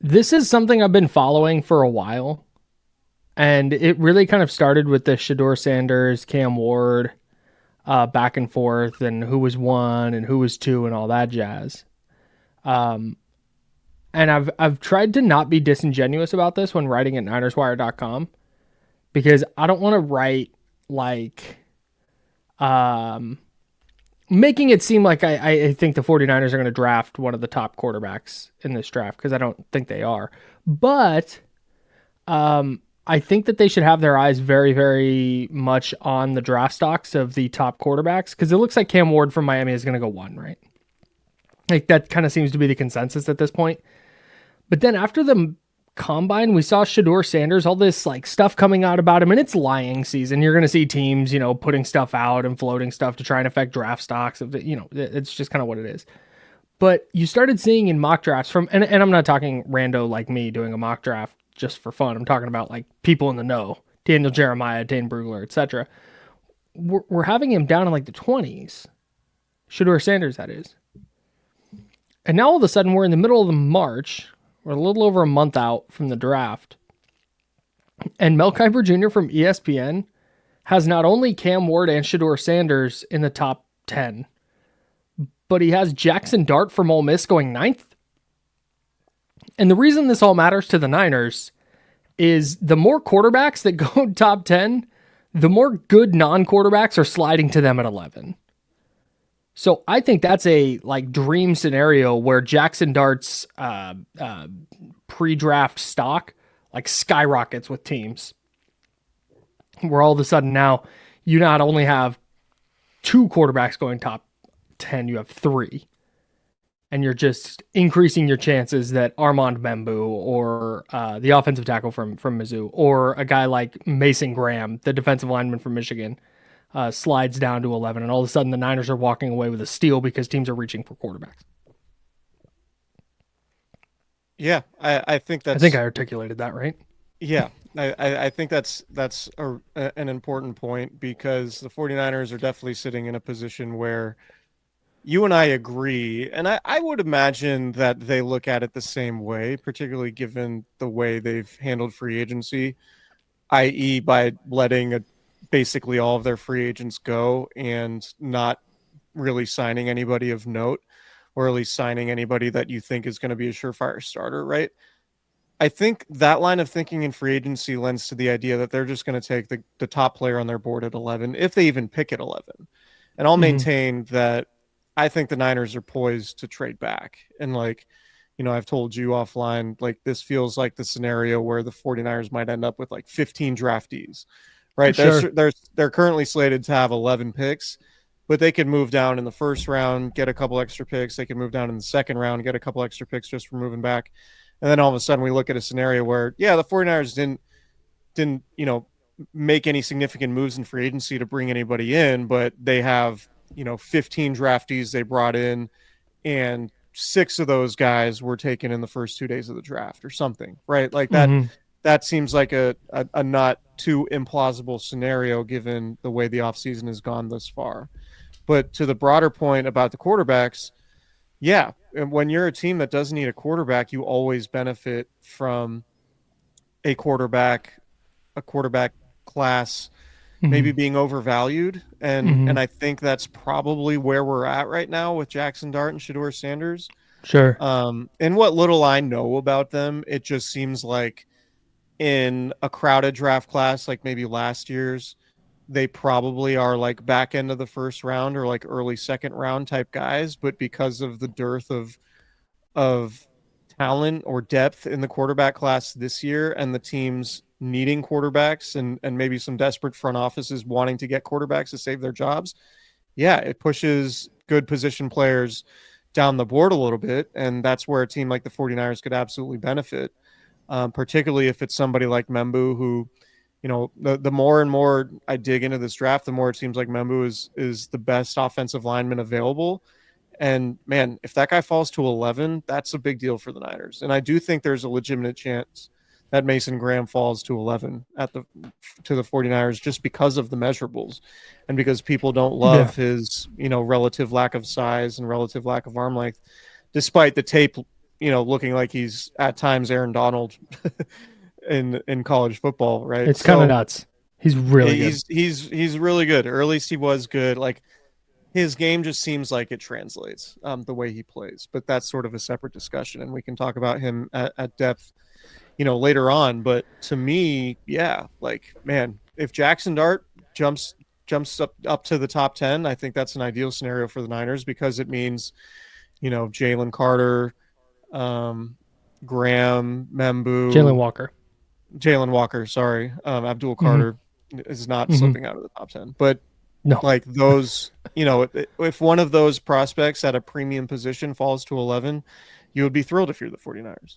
This is something I've been following for a while, and it really kind of started with the Shador Sanders, Cam Ward, back and forth, and who was one and who was two, and all that jazz. Um, and I've tried to not be disingenuous about this when writing at NinersWire.com because I don't want to write like um, making it seem like I think the 49ers are going to draft one of the top quarterbacks in this draft because I don't think they are. But I think that they should have their eyes very, very much on the draft stocks of the top quarterbacks because it looks like Cam Ward from Miami is going to go one, right? Like that kind of seems to be the consensus at this point. But then after the combine, we saw Shador Sanders, all this like stuff coming out about him, and it's lying season. You're going to see teams, putting stuff out and floating stuff to try and affect draft stocks. It's just kind of what it is. But you started seeing in mock drafts and I'm not talking rando like me doing a mock draft just for fun. I'm talking about like people in the know, Daniel Jeremiah, Dane Brugler, etc. We're having him down in like the 20s. Shador Sanders, that is. And now all of a sudden we're in the middle of the March. We're a little over a month out from the draft. And Mel Kiper Jr. from ESPN has not only Cam Ward and Shador Sanders in the top 10, but he has Jackson Dart from Ole Miss going ninth. And the reason this all matters to the Niners is the more quarterbacks that go top 10, the more good non-quarterbacks are sliding to them at 11. So I think that's a like dream scenario where Jackson Dart's pre-draft stock like skyrockets with teams. Where all of a sudden now you not only have two quarterbacks going top 10, you have three. And you're just increasing your chances that Armand Bembou or the offensive tackle from Mizzou or a guy like Mason Graham, the defensive lineman from Michigan, slides down to 11, and all of a sudden the Niners are walking away with a steal because teams are reaching for quarterbacks. Yeah, I think I that's think I articulated that right. yeah. I think an important point because the 49ers are definitely sitting in a position where you and I agree, and I would imagine that they look at it the same way, particularly given the way they've handled free agency, i.e. by letting basically all of their free agents go and not really signing anybody of note, or at least signing anybody that you think is going to be a surefire starter, right? I think that line of thinking in free agency lends to the idea that they're just going to take the top player on their board at 11, if they even pick at 11. And I'll maintain that I think the Niners are poised to trade back. And I've told you offline, like this feels like the scenario where the 49ers might end up with like 15 draftees, right? Sure. They're currently slated to have 11 picks, but they could move down in the first round, get a couple extra picks. They could move down in the second round, get a couple extra picks just for moving back. And then all of a sudden we look at a scenario where, the 49ers didn't, make any significant moves in free agency to bring anybody in, but they have, 15 draftees they brought in, and 6 of those guys were taken in the first 2 days of the draft or something, right? Like that seems like a not too implausible scenario given the way the offseason has gone thus far. But to the broader point about the quarterbacks, yeah, when you're a team that doesn't need a quarterback, you always benefit from a quarterback class maybe being overvalued. And I think that's probably where we're at right now with Jackson Dart and Shador Sanders. Sure. And what little I know about them, it just seems like in a crowded draft class, like maybe last year's, they probably are like back end of the first round or like early second round type guys. But because of the dearth of talent or depth in the quarterback class this year and the teams needing quarterbacks and maybe some desperate front offices wanting to get quarterbacks to save their jobs, it pushes good position players down the board a little bit. And that's where a team like the 49ers could absolutely benefit, particularly if it's somebody like Membu who, the more and more I dig into this draft, the more it seems like Membu is the best offensive lineman available. And man, if that guy falls to 11, that's a big deal for the Niners. And I do think there's a legitimate chance that Mason Graham falls to 11 to the 49ers just because of the measurables and because people don't love his, relative lack of size and relative lack of arm length, despite the tape looking like he's at times Aaron Donald in college football, right? It's kind of nuts. He's really good. He's really good, or at least he was good. Like his game just seems like it translates the way he plays, but that's sort of a separate discussion, and we can talk about him at depth, later on. But to me, yeah, like, man, if Jackson Dart jumps up to the top 10, I think that's an ideal scenario for the Niners, because it means, Jalen Carter, Graham, Membu, Jalen Walker, sorry, Abdul Carter is not slipping out of the top 10, but no, like those, if one of those prospects at a premium position falls to 11, you would be thrilled if you're the 49ers.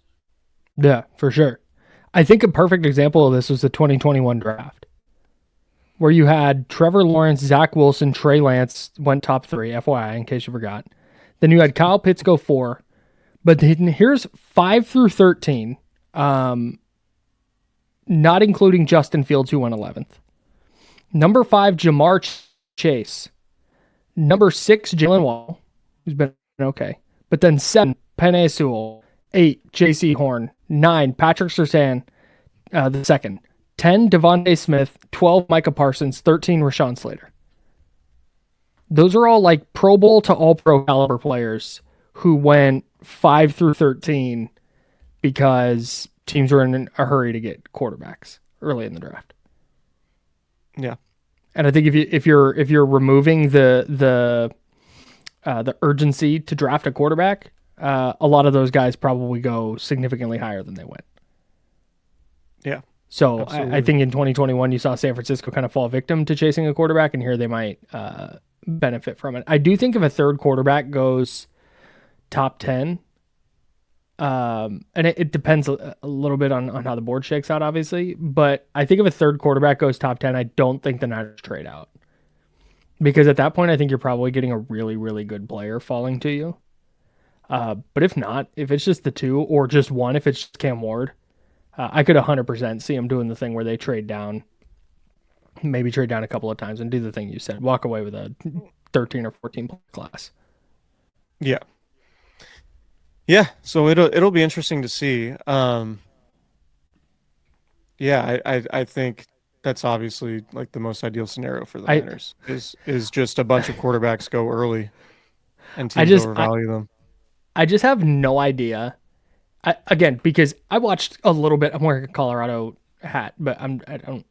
Yeah, for sure. I think a perfect example of this was the 2021 draft, where you had Trevor Lawrence, Zach Wilson, Trey Lance went top 3, FYI, in case you forgot. Then you had Kyle Pitts go 4. But then here's 5 through 13, not including Justin Fields, who went 11th. Number 5, Jamar Chase. Number 6, Jalen Waddle, who's been okay. But then 7, Penei Sewell. 8, J.C. Horn. 9, Patrick Surtain, the second. 10, Devontae Smith. 12, Micah Parsons. 13, Rashawn Slater. Those are all like Pro Bowl to All-Pro caliber players who went 5 through 13 because teams were in a hurry to get quarterbacks early in the draft. Yeah. And I think if you're removing the urgency to draft a quarterback, a lot of those guys probably go significantly higher than they went. Yeah. So I think in 2021 you saw San Francisco kind of fall victim to chasing a quarterback, and here they might benefit from it. I do think if a third quarterback goes top 10, and it depends a little bit on how the board shakes out, obviously, but I think if a third quarterback goes top 10, I don't think the Niners trade out, because at that point I think you're probably getting a really, really good player falling to you. But if not, if it's just the 2 or just 1, if it's just Cam Ward, I could 100% see them doing the thing where they trade down, maybe trade down a couple of times and do the thing you said, walk away with a 13 or 14 class. Yeah. Yeah, so it'll be interesting to see. I think that's obviously like the most ideal scenario for the Niners is just a bunch of quarterbacks go early and teams overvalue them. I just have no idea. Again, because I watched a little bit. I'm wearing a Colorado hat, but I don't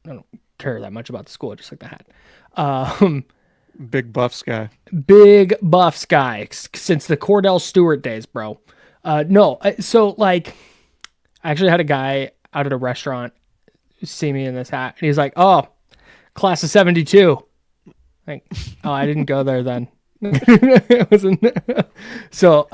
care that much about the school. I just like the hat. Big Buffs guy since the Cordell Stewart days, bro. So like, I actually had a guy out at a restaurant see me in this hat, and he's like, "Oh, class of '72." Like, oh, I didn't go there then. It wasn't. So,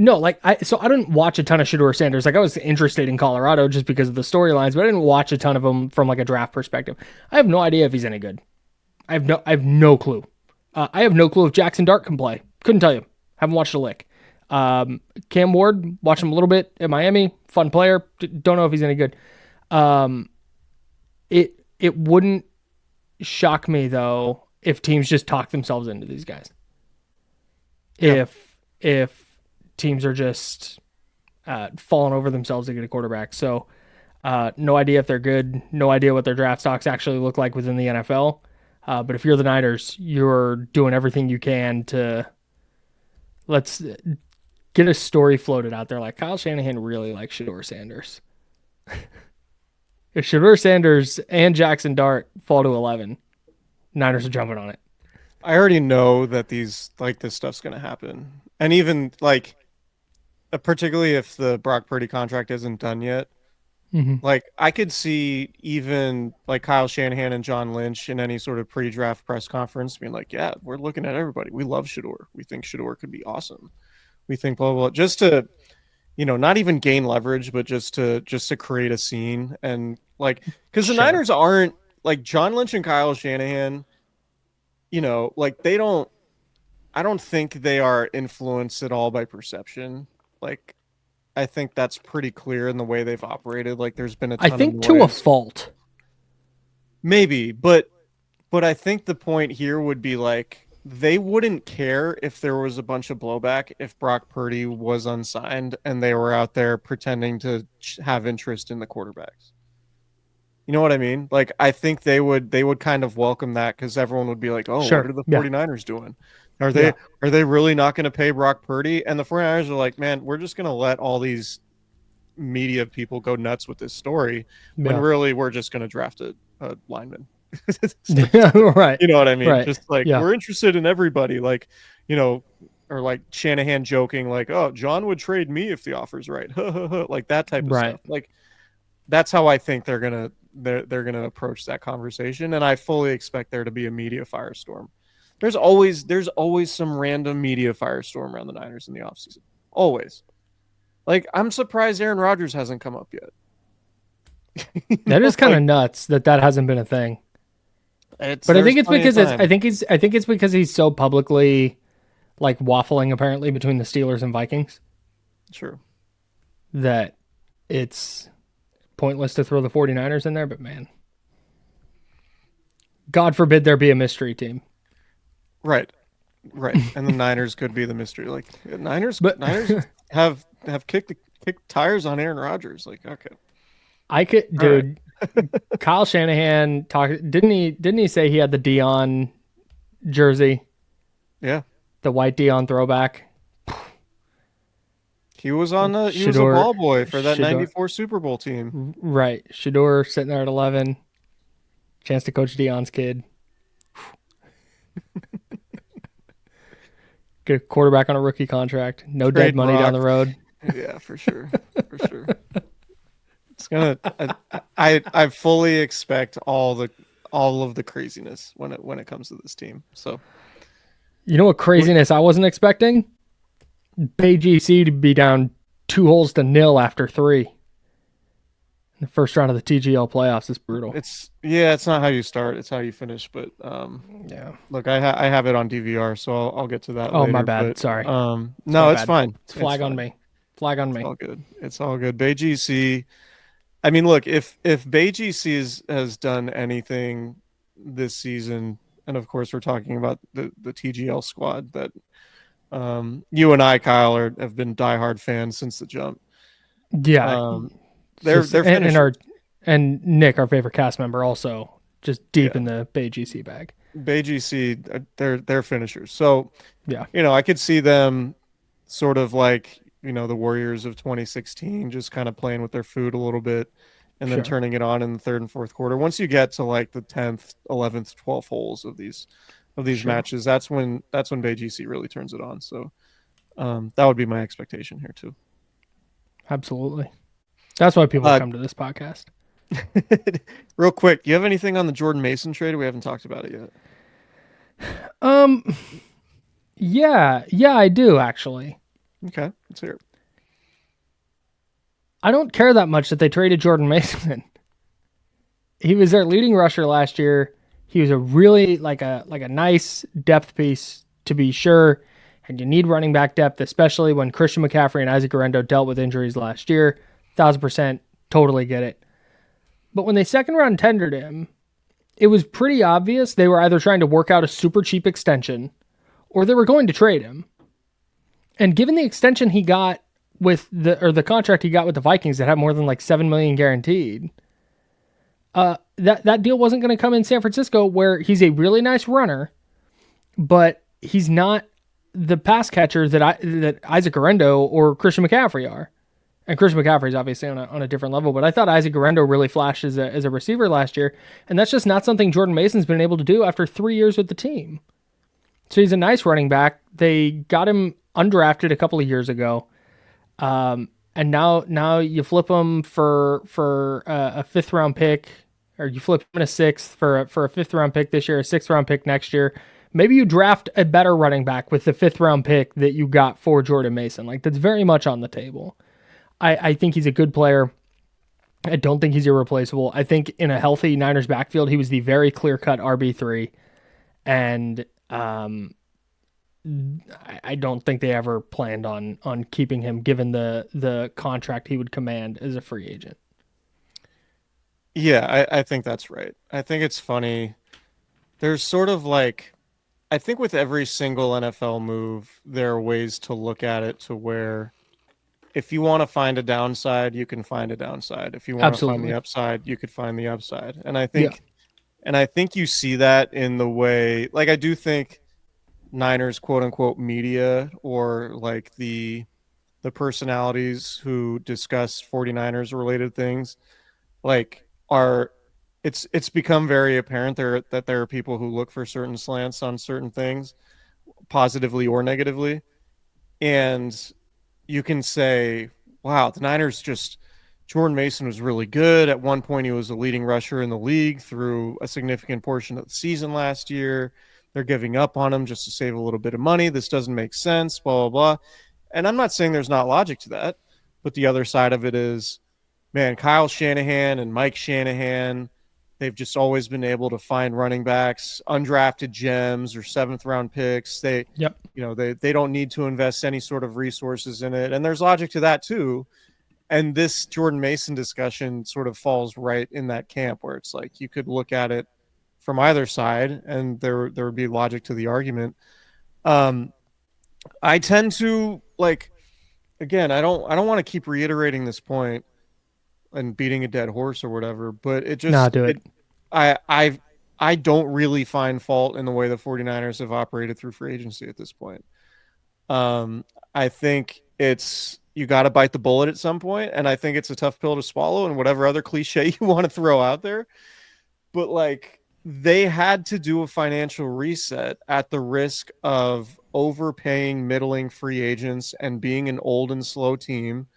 no, like I didn't watch a ton of Shedeur Sanders. Like, I was interested in Colorado just because of the storylines, but I didn't watch a ton of them from like a draft perspective. I have no idea if he's any good. I have no clue. I have no clue if Jackson Dart can play. Couldn't tell you. Haven't watched a lick. Cam Ward, watched him a little bit at Miami. Fun player. Don't know if he's any good. It wouldn't shock me though if teams just talk themselves into these guys. Yeah. If teams are just falling over themselves to get a quarterback. So no idea if they're good. No idea what their draft stocks actually look like within the NFL. But if you're the Niners, you're doing everything you can to let's get a story floated out there like Kyle Shanahan really likes Shedeur Sanders. If Shedeur Sanders and Jackson Dart fall to 11, Niners are jumping on it. I already know that this stuff's going to happen. And even like, particularly if the Brock Purdy contract isn't done yet, like I could see even like Kyle Shanahan and John Lynch in any sort of pre-draft press conference being like, yeah, we're looking at everybody. We love Shedeur. We think Shedeur could be awesome. We think blah, blah, blah. Just to, not even gain leverage, but just to create a scene. And like, because the Niners aren't like John Lynch and Kyle Shanahan, like I don't think they are influenced at all by perception. Like, I think that's pretty clear in the way they've operated. Like, there's been a ton of noise. To a fault. Maybe, but I think the point here would be like they wouldn't care if there was a bunch of blowback if Brock Purdy was unsigned and they were out there pretending to have interest in the quarterbacks. You know what I mean? Like, I think they would kind of welcome that because everyone would be like, oh, what Sure. are the Yeah. 49ers doing? Are Yeah. they really not going to pay Brock Purdy? And the 49ers are like, man, we're just going to let all these media people go nuts with this story when Yeah. really we're just going to draft a lineman. Right. You know what I mean? Right. Just like, Yeah. we're interested in everybody. Like, or like Shanahan joking, like, oh, John would trade me if the offer's right. Like that type of Right. stuff. Like, that's how I think they're gonna approach that conversation, and I fully expect there to be a media firestorm. There's always some random media firestorm around the Niners in the offseason. Always. Like, I'm surprised Aaron Rodgers hasn't come up yet. That is kind of nuts that hasn't been a thing. But I think it's because I think it's because he's so publicly like waffling apparently between the Steelers and Vikings True. that it's pointless to throw the 49ers in there, but man, God forbid there be a mystery team. Right. And the Niners could be the mystery. Like, Niners have kicked tires on Aaron Rodgers. Like, okay. I could, dude. Right. Kyle Shanahan didn't he say he had the Dion jersey? Yeah. The white Dion throwback. He was on he was a ball boy for that 94 Super Bowl team. Right. Shador sitting there at 11. Chance to coach Dion's kid. Get a quarterback on a rookie contract. No dead money down the road. Yeah, for sure. For sure. It's gonna I fully expect all of the craziness when it comes to this team. So, you know what craziness I wasn't expecting? Bay GC to be down 2-0 after 3 in the first round of the TGL playoffs is brutal. It's not how you start, it's how you finish. But yeah, look, I have it on DVR, so I'll get to that. Oh, later, my bad. But, Sorry. No, it's fine. It's flag on me. Flag on me. It's all good. Bay GC. I mean, look, if Bay GC has done anything this season, and of course we're talking about the TGL squad that you and I, Kyle, have been diehard fans since the jump. Yeah, they're and Nick, our favorite cast member, also just deep in the Bay GC bag. Bay GC, they're finishers. So yeah, I could see them sort of like the Warriors of 2016, just kind of playing with their food a little bit, and then turning it on in the third and fourth quarter. Once you get to like the 10th, 11th, 12th holes of these matches, that's when Bay GC really turns it on. So that would be my expectation here too. Absolutely. That's why people come to this podcast. Real quick, do you have anything on the Jordan Mason trade? We haven't talked about it yet. Yeah, I do actually. Okay, let's hear it. I don't care that much that they traded Jordan Mason. He was their leading rusher last year. He was a really like a nice depth piece to be sure. And you need running back depth, especially when Christian McCaffrey and Isaac Guerrero dealt with injuries last year. 1,000% totally get it. But when they second round tendered him, it was pretty obvious they were either trying to work out a super cheap extension or they were going to trade him. And given the extension he got with the contract he got with the Vikings that had more than like $7 million guaranteed, that deal wasn't going to come in San Francisco, where he's a really nice runner, but he's not the pass catcher that Isaac Guerrero or Christian McCaffrey are. And Christian McCaffrey is obviously on a different level, but I thought Isaac Guerrero really flashed as a receiver last year, and that's just not something Jordan Mason's been able to do after 3 years with the team. So he's a nice running back. They got him undrafted a couple of years ago, and now you flip him for a 5th round pick, or you flip him in a 6th for a 5th round pick this year, a 6th round pick next year. Maybe you draft a better running back with the 5th round pick that you got for Jordan Mason. Like, that's very much on the table. I think he's a good player. I don't think he's irreplaceable. I think in a healthy Niners backfield, he was the very clear-cut RB3. And I don't think they ever planned on keeping him, given the contract he would command as a free agent. Yeah, I think that's right. I think it's funny. There's sort of like I think with every single NFL move, there are ways to look at it to where if you want to find a downside, you can find a downside. If you want to find the Absolutely. upside, you could find the upside. Yeah. And I think you see that in the way, like, I do think Niners quote unquote media, or like the personalities who discuss 49ers related things, like, are it's become very apparent that there are people who look for certain slants on certain things, positively or negatively. And you can say, wow, the Niners just, Jordan Mason was really good. At one point, he was a leading rusher in the league through a significant portion of the season last year. They're giving up on him just to save a little bit of money. This doesn't make sense, blah, blah, blah. And I'm not saying there's not logic to that, but the other side of it is, man, Kyle Shanahan and Mike Shanahan, they've just always been able to find running backs, undrafted gems or seventh round picks. Yep. They don't need to invest any sort of resources in it. And there's logic to that too. And this Jordan Mason discussion sort of falls right in that camp where it's like you could look at it from either side and there would be logic to the argument. I tend to, like, again, I don't want to keep reiterating this point and beating a dead horse or whatever, but it Nah, just do it. it I don't really find fault in the way the 49ers have operated through free agency at this point. I think it's, you got to bite the bullet at some point, and I think it's a tough pill to swallow, and whatever other cliche you want to throw out there. But like, they had to do a financial reset at the risk of overpaying middling free agents and being an old and slow team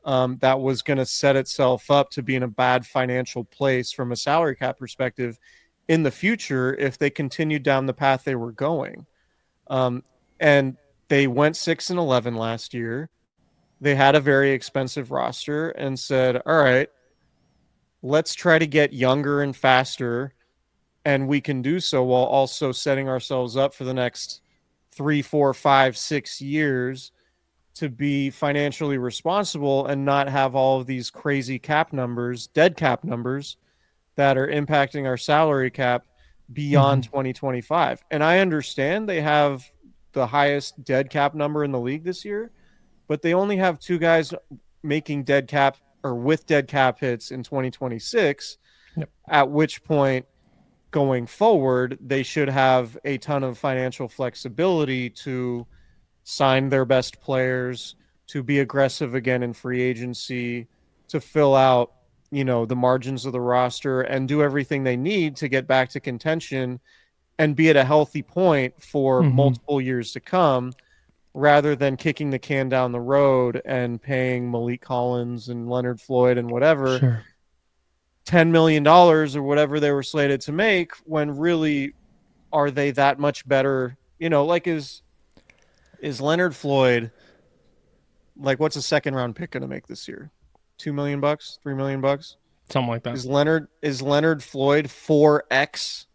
that was going to set itself up to be in a bad financial place from a salary cap perspective in the future if they continued down the path they were going. And they went 6-11 last year. They had a very expensive roster and said, all right, let's try to get younger and faster. And we can do so while also setting ourselves up for the next 3, 4, 5, 6 years to be financially responsible and not have all of these crazy cap numbers, dead cap numbers that are impacting our salary cap beyond 2025. And I understand they have the highest dead cap number in the league this year, but they only have two guys making dead cap or with dead cap hits in 2026, Yep. at which point going forward, they should have a ton of financial flexibility to sign their best players, to be aggressive again in free agency, to fill out, the margins of the roster and do everything they need to get back to contention and be at a healthy point for multiple years to come, rather than kicking the can down the road and paying Malik Collins and Leonard Floyd and whatever Sure. $10 million or whatever they were slated to make, when really, are they that much better? Like, is Leonard Floyd, like, what's a second round pick going to make this year? $2 million, $3 million? Something like that. Is Leonard Floyd 4x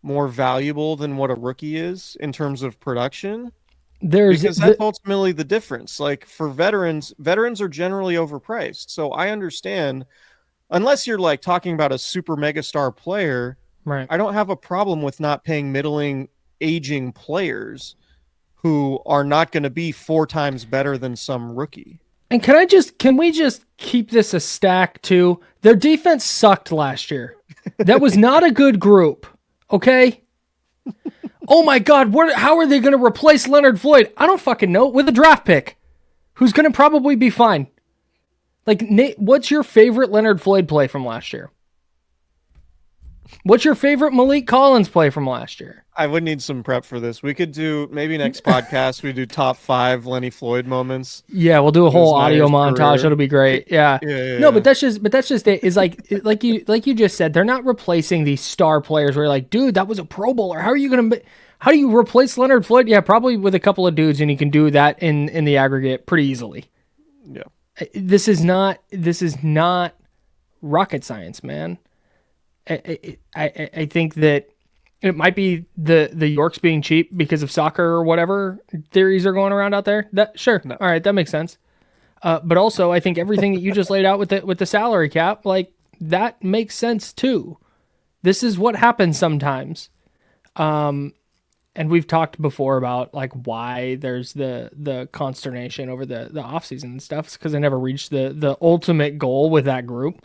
more valuable than what a rookie is in terms of production? Because that's ultimately the difference. Like, for veterans are generally overpriced. So I understand, unless you're like talking about a super megastar player, right. I don't have a problem with not paying middling aging players who are not going to be 4 times better than some rookie. And can we just keep this a stack too? Their defense sucked last year. That was not a good group. Okay. Oh my God. How are they going to replace Leonard Floyd? I don't fucking know. With a draft pick who's going to probably be fine. Like, Nate, what's your favorite Leonard Floyd play from last year? What's your favorite Malik Collins play from last year? I would need some prep for this. We could do, maybe next podcast, we do top 5 Lenny Floyd moments. Yeah, we'll do a whole audio montage. Career. That'll be great. Yeah. No, but that's just it. Is like you just said, they're not replacing these star players where you're like, dude, that was a Pro Bowler. How do you replace Leonard Floyd? Yeah, probably with a couple of dudes, and you can do that in the aggregate pretty easily. Yeah. This is not rocket science, man. I think that it might be the Yorks being cheap because of soccer or whatever theories are going around out there. Sure. No. All right. That makes sense. But also I think everything that you just laid out with the salary cap, like, that makes sense too. This is what happens sometimes. and we've talked before about like why there's the consternation over the offseason and stuff. It's because they never reached the ultimate goal with that group.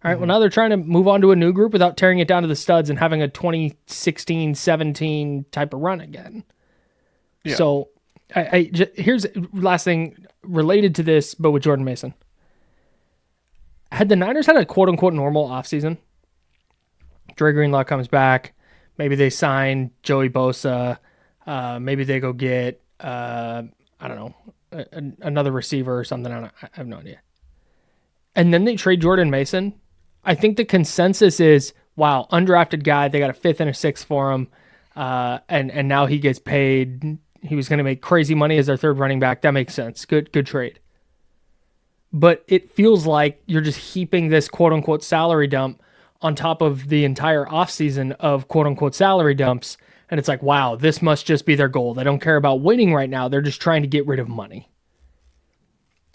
All right, well, now they're trying to move on to a new group without tearing it down to the studs and having a 2016-17 type of run again. Yeah. So here's last thing related to this, but with Jordan Mason. Had the Niners had a quote-unquote normal offseason, Dre Greenlaw comes back, maybe they sign Joey Bosa, maybe they go get, I don't know, another receiver or something. I have no idea. And then they trade Jordan Mason. I think the consensus is, wow, undrafted guy. They got a 5th and a 6th for him. And now he gets paid. He was going to make crazy money as their 3rd running back. That makes sense. Good trade. But it feels like you're just heaping this quote unquote salary dump on top of the entire offseason of quote unquote salary dumps. And it's like, wow, this must just be their goal. They don't care about winning right now. They're just trying to get rid of money.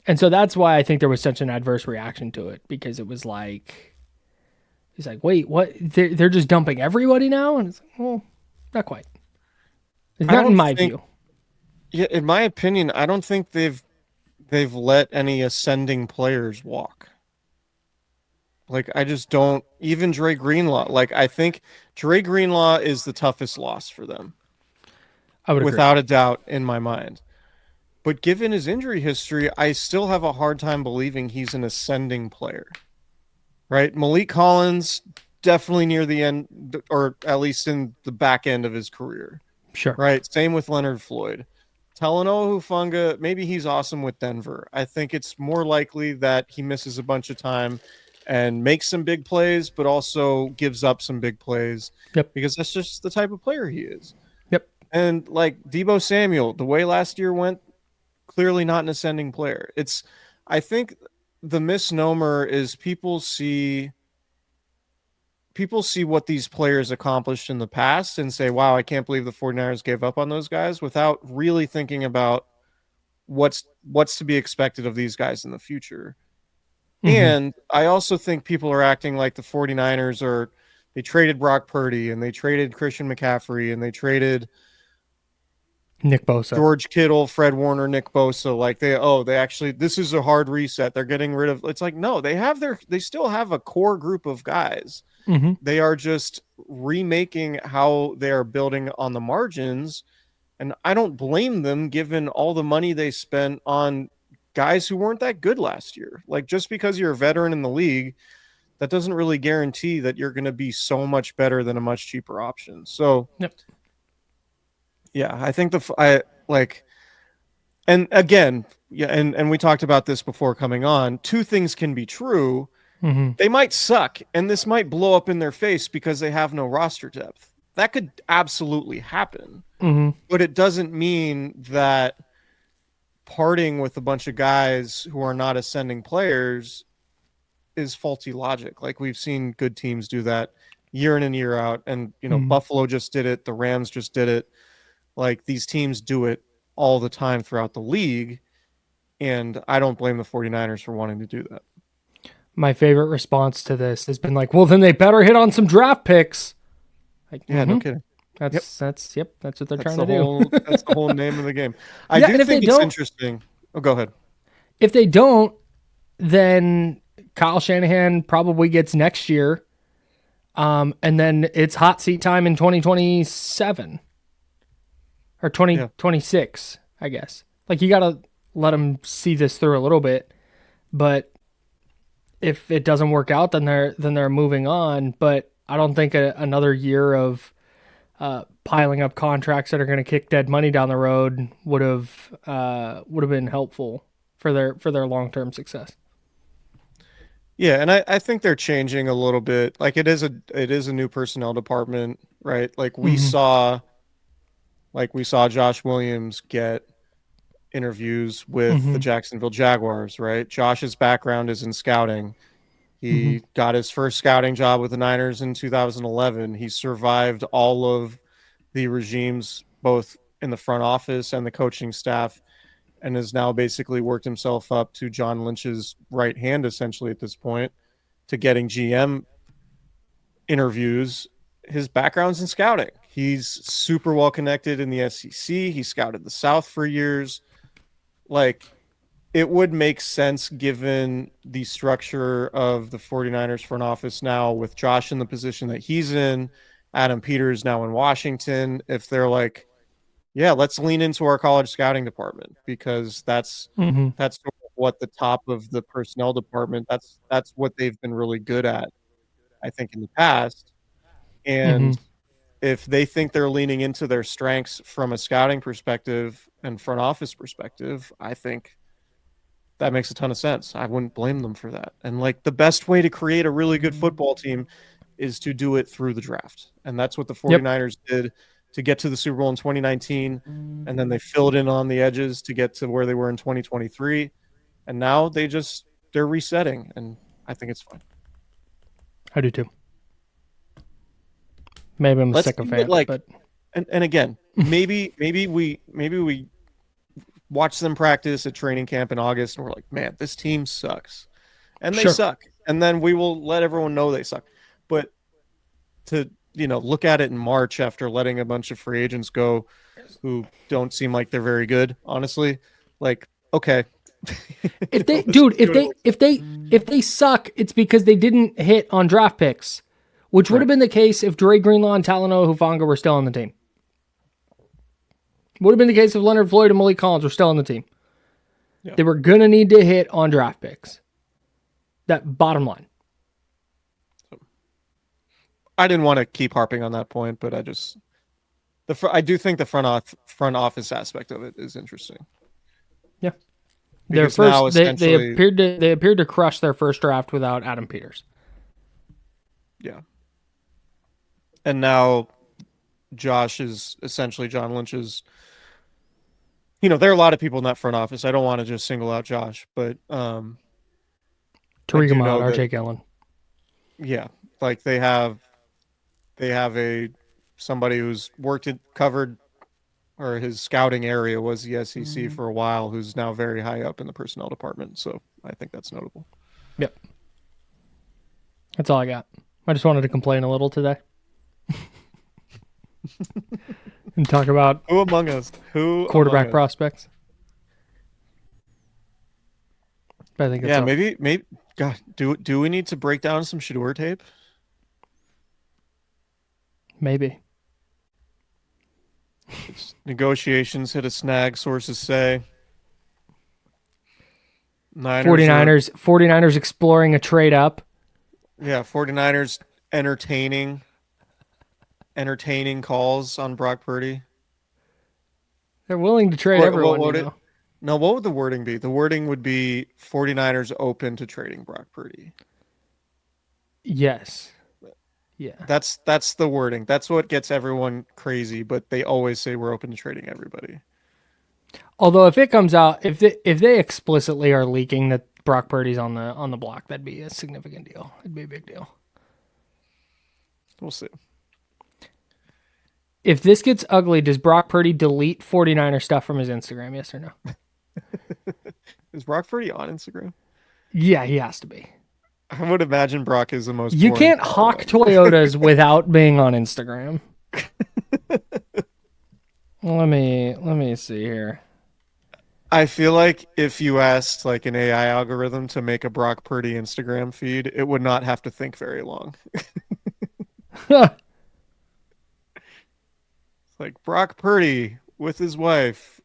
And so that's why I think there was such an adverse reaction to it, because it was like, he's like, wait, what? They're just dumping everybody now? And it's like, well, not quite. It's not in my view. Yeah, in my opinion, I don't think they've let any ascending players walk. Like, I just don't. Even Dre Greenlaw. Like, I think Dre Greenlaw is the toughest loss for them. I would agree. Without a doubt in my mind. But given his injury history, I still have a hard time believing he's an ascending player. Right? Malik Collins, definitely near the end, or at least in the back end of his career. Sure. Right? Same with Leonard Floyd. Talanoa Hufanga, maybe he's awesome with Denver. I think it's more likely that he misses a bunch of time and makes some big plays, but also gives up some big plays. Yep. Because that's just the type of player he is. Yep. And like Deebo Samuel, the way last year went, clearly not an ascending player. I think the misnomer is people see what these players accomplished in the past and say, wow, I can't believe the 49ers gave up on those guys, without really thinking about what's to be expected of these guys in the future. Mm-hmm. And I also think people are acting like the 49ers they traded Brock Purdy and they traded Christian McCaffrey and they traded Nick Bosa, George Kittle, Fred Warner, Nick Bosa. Like they actually, this is a hard reset. They're getting rid of, it's like, no, they still have a core group of guys. Mm-hmm. They are just remaking how they are building on the margins. And I don't blame them given all the money they spent on guys who weren't that good last year. Like, just because you're a veteran in the league, that doesn't really guarantee that you're going to be so much better than a much cheaper option. So, yep. Yeah, I think and again, yeah, and we talked about this before coming on. 2 things can be true. Mm-hmm. They might suck, and this might blow up in their face because they have no roster depth. That could absolutely happen. Mm-hmm. But it doesn't mean that parting with a bunch of guys who are not ascending players is faulty logic. Like, we've seen good teams do that year in and year out. And, Buffalo just did it. The Rams just did it. Like, these teams do it all the time throughout the league, and I don't blame the 49ers for wanting to do that. My favorite response to this has been like, well, then they better hit on some draft picks. Like, yeah, no kidding. That's what they're trying to do. That's the whole name of the game. I do think it's interesting. Oh, go ahead. If they don't, then Kyle Shanahan probably gets next year, and then it's hot seat time in 2027. Or 2026, I guess. Like, you got to let them see this through a little bit. But if it doesn't work out, then they're moving on. But I don't think another year of piling up contracts that are going to kick dead money down the road would have been helpful for their long-term success. Yeah, and I think they're changing a little bit. Like, it is a new personnel department, right? Like, we saw Josh Williams get interviews with the Jacksonville Jaguars, right? Josh's background is in scouting. He got his first scouting job with the Niners in 2011. He survived all of the regimes, both in the front office and the coaching staff, and has now basically worked himself up to John Lynch's right hand, essentially, at this point, to getting GM interviews. His background's in scouting. He's super well connected in the SEC. He scouted the South for years. Like, it would make sense given the structure of the 49ers front office now, with Josh in the position that he's in, Adam Peters now in Washington, if they're like, yeah, let's lean into our college scouting department, because that's sort of what the top of the personnel department, that's what they've been really good at, I think, in the past. And if they think they're leaning into their strengths from a scouting perspective and front office perspective, I think that makes a ton of sense. I wouldn't blame them for that. And like, the best way to create a really good football team is to do it through the draft. And that's what the 49ers did to get to the Super Bowl in 2019. And then they filled in on the edges to get to where they were in 2023. And now they're resetting. And I think it's fine. I do too. Maybe I'm a sycophant, but and again, maybe we watch them practice at training camp in August and we're like, man, this team sucks. And they suck. And then we will let everyone know they suck. But to, look at it in March after letting a bunch of free agents go who don't seem like they're very good, honestly, like, okay. If they suck, it's because they didn't hit on draft picks, which would have been the case if Dre Greenlaw and Talanoa Hufanga were still on the team. Would have been the case if Leonard Floyd and Malik Collins were still on the team. Yeah. They were going to need to hit on draft picks. That bottom line. I didn't want to keep harping on that point, but I do think the front office aspect of it is interesting. Yeah. They appeared to crush their first draft without Adam Peters. Yeah. And now Josh is essentially John Lynch's. There are a lot of people in that front office. I don't want to just single out Josh, but Tariq Ahmad, RJ Gillen. Yeah, like they have somebody who's covered, or his scouting area was the SEC for a while, who's now very high up in the personnel department. So I think that's notable. Yep. That's all I got. I just wanted to complain a little today. And talk about who among us quarterback prospects. I think maybe God, do we need to break down some Shedeur tape? Maybe. Negotiations hit a snag, sources say. 49ers exploring a trade up. Yeah, 49ers entertaining calls on Brock Purdy. They're willing to trade everyone. No, what would the wording be? The wording would be 49ers open to trading Brock Purdy. Yes. Yeah. That's the wording. That's what gets everyone crazy, but they always say we're open to trading everybody. Although if it comes out, if they explicitly are leaking that Brock Purdy's on the block, that'd be a significant deal. It'd be a big deal. We'll see. If this gets ugly, does Brock Purdy delete 49er stuff from his Instagram? Yes or no? Is Brock Purdy on Instagram? Yeah, he has to be. I would imagine Brock is the most. You can't hawk Toyotas without being on Instagram. Let me see here. I feel like if you asked like an AI algorithm to make a Brock Purdy Instagram feed, it would not have to think very long. It's like Brock Purdy with his wife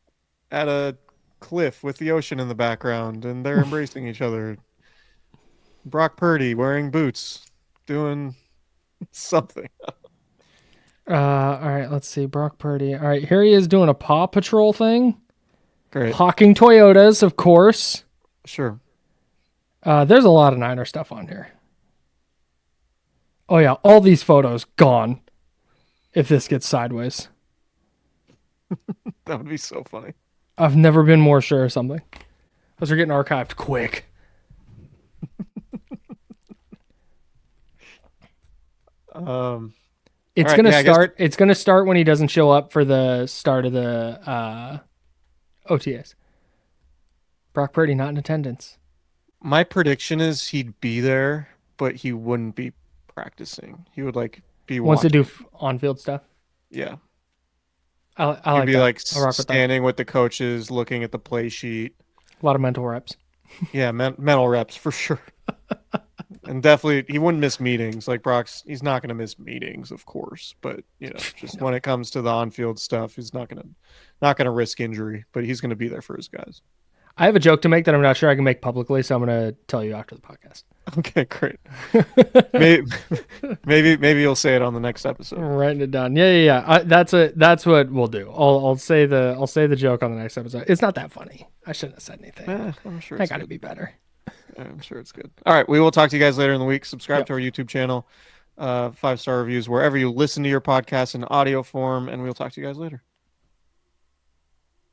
at a cliff with the ocean in the background, and they're embracing each other. Brock Purdy wearing boots, doing something. All right, let's see. Brock Purdy. All right, here he is doing a Paw Patrol thing. Great. Hawking Toyotas, of course. Sure. There's a lot of Niner stuff on here. Oh, yeah, all these photos gone if this gets sideways. That would be so funny. I've never been more sure of something. Those are getting archived quick. It's gonna start. It's gonna start when he doesn't show up for the start of the OTAs. Brock Purdy not in attendance. My prediction is he'd be there, but he wouldn't be practicing. He would like be wants to do on-field stuff. Yeah. I You'd like be that. like I'll rock with that. standing with the coaches, looking at the play sheet. A lot of mental reps. Yeah, mental reps for sure. And definitely, he wouldn't miss meetings. Like Brock's, he's not going to miss meetings, of course. But just when it comes to the on-field stuff, he's not gonna risk injury. But he's going to be there for his guys. I have a joke to make that I'm not sure I can make publicly, so I'm going to tell you after the podcast. Okay, great. maybe you'll say it on the next episode. I'm writing it down. Yeah. That's what we'll do. I'll say the joke on the next episode. It's not that funny. I shouldn't have said anything. I'm sure I got to be better. I'm sure it's good. All right, we will talk to you guys later in the week. Subscribe to our YouTube channel, 5-star reviews wherever you listen to your podcast in audio form, and we'll talk to you guys later.